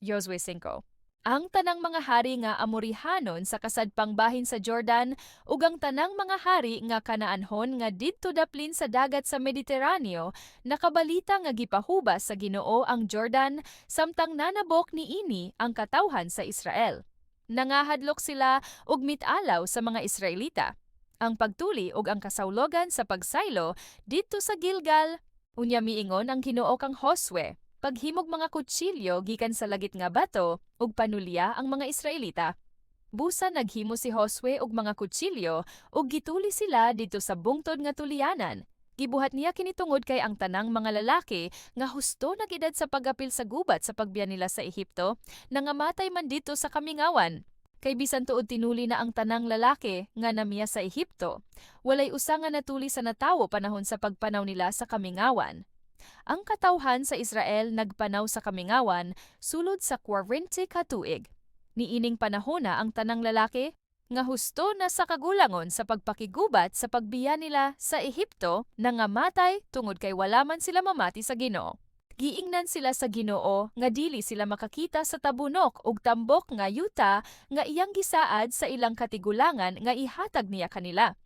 Josue 5. Ang tanang mga hari nga Amorihanon sa kasadpang bahin sa Jordan ug ang tanang mga hari nga Kanaanhon nga didto daplin sa dagat sa Mediteraneo nakabalita nga gipahubas sa Ginoo ang Jordan samtang nanabok niini ang katawhan sa Israel. Nangahadlok sila og mitalaw sa mga Israelita. Ang pagtuli ug ang kasawlogan sa pagsaylo didto sa Gilgal unya miingon ang Ginoo kang Josue. Paghimog mga kutsilyo gikan sa lagit nga bato ug panulya ang mga Israelita. Busa naghimo si Josue og mga kutsilyo ug gituli sila didto sa bungtod nga tulianan. Gibuhat niya kini tungod kay ang tanang mga lalaki nga husto nag-edad sa pag-apil sa gubat sa pagbiya nila sa Ehipto nangamatay man dito sa kamingawan. Kay bisan tuod tinuli na ang tanang lalaki nga namiya sa Ehipto, walay usa nga natuli sa natawo panahon sa pagpanaw nila sa kamingawan. Ang katawhan sa Israel nagpanaw sa kamingawan sulod sa 40 ka tuig. Niining panahona ang tanang lalaki nga husto na sa kagulangon sa pagpakigubat sa pagbiya nila sa Ehipto nangamatay tungod kay wala man sila mamati sa Ginoo. Giingnan sila sa Ginoo nga dili sila makakita sa tabunok ug tambok nga yuta nga iyang gisaad sa ilang katigulangan nga ihatag niya kanila.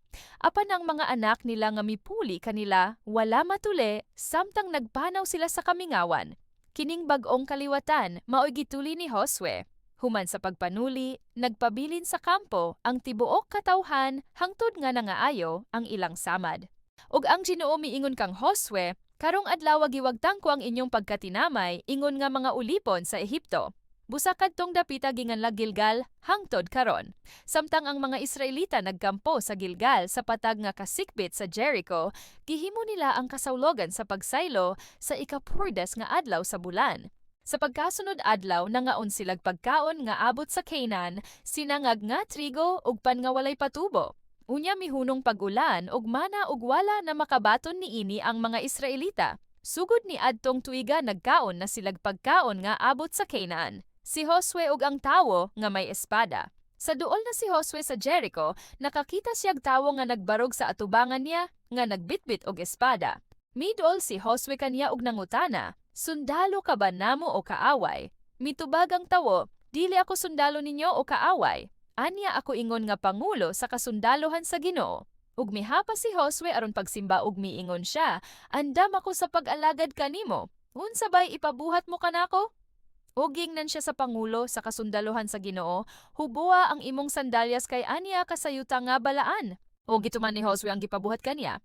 Apan ang mga anak nila nga mipuli kanila, wala matuli, samtang nagpanaw sila sa kamingawan. Kining bag-ong kaliwatan, mao'y gituli ni Josue. Human sa pagpanuli, nagpabilin sa kampo ang tibuok katawhan hangtod nga nangaayo ang ilang samad. Ug ang Ginoo miingon kang Josue, karong adlaw giwagtang ko ang inyong pagkatinamay ingon nga mga ulipon sa Ehipto. Busa kadtong dapita ginganlag Gilgal hangtod karon. Samtang ang mga Israelita nagkampo sa Gilgal sa patag nga kasikbit sa Jericho, gihimo nila ang kasawlogan sa pagsaylo sa ikapurdas nga adlaw sa bulan. Sa pagkasunod adlaw nangaon silag pagkaon nga abot sa Canaan, sinangag nga trigo ug pan nga walay patubo. Unya mihunong pag-ulan ug mana ug wala na makabaton niini ang mga Israelita. Sugod ni adtong tuiga nagkaon na silag pagkaon nga abot sa Canaan. Si Josue ug ang tawo nga may espada. Sa duol na si Josue sa Jericho, nakakita siyag tawo nga nagbarog sa atubangan niya nga nagbitbit og espada. Midol si Josue kaniya og nangutana, "Sundalo ka ba namo o kaaway?" Mitubag ang tawo, "Dili ako sundalo ninyo o kaaway. Anya ako ingon nga pangulo sa kasundalohan sa Ginoo." Ug mihapa si Josue aron pagsimba ug miingon siya, "Andam ako sa pag-alagad kanimo. Unsa bay ipabuhat mo kanako?" Uging nan siya sa pangulo sa kasundaluhan sa Ginoo, "Huboa ang imong sandalyas kay aniya kasayuta nga balaan." O gituman ni Josue ang gipabuhat kaniya.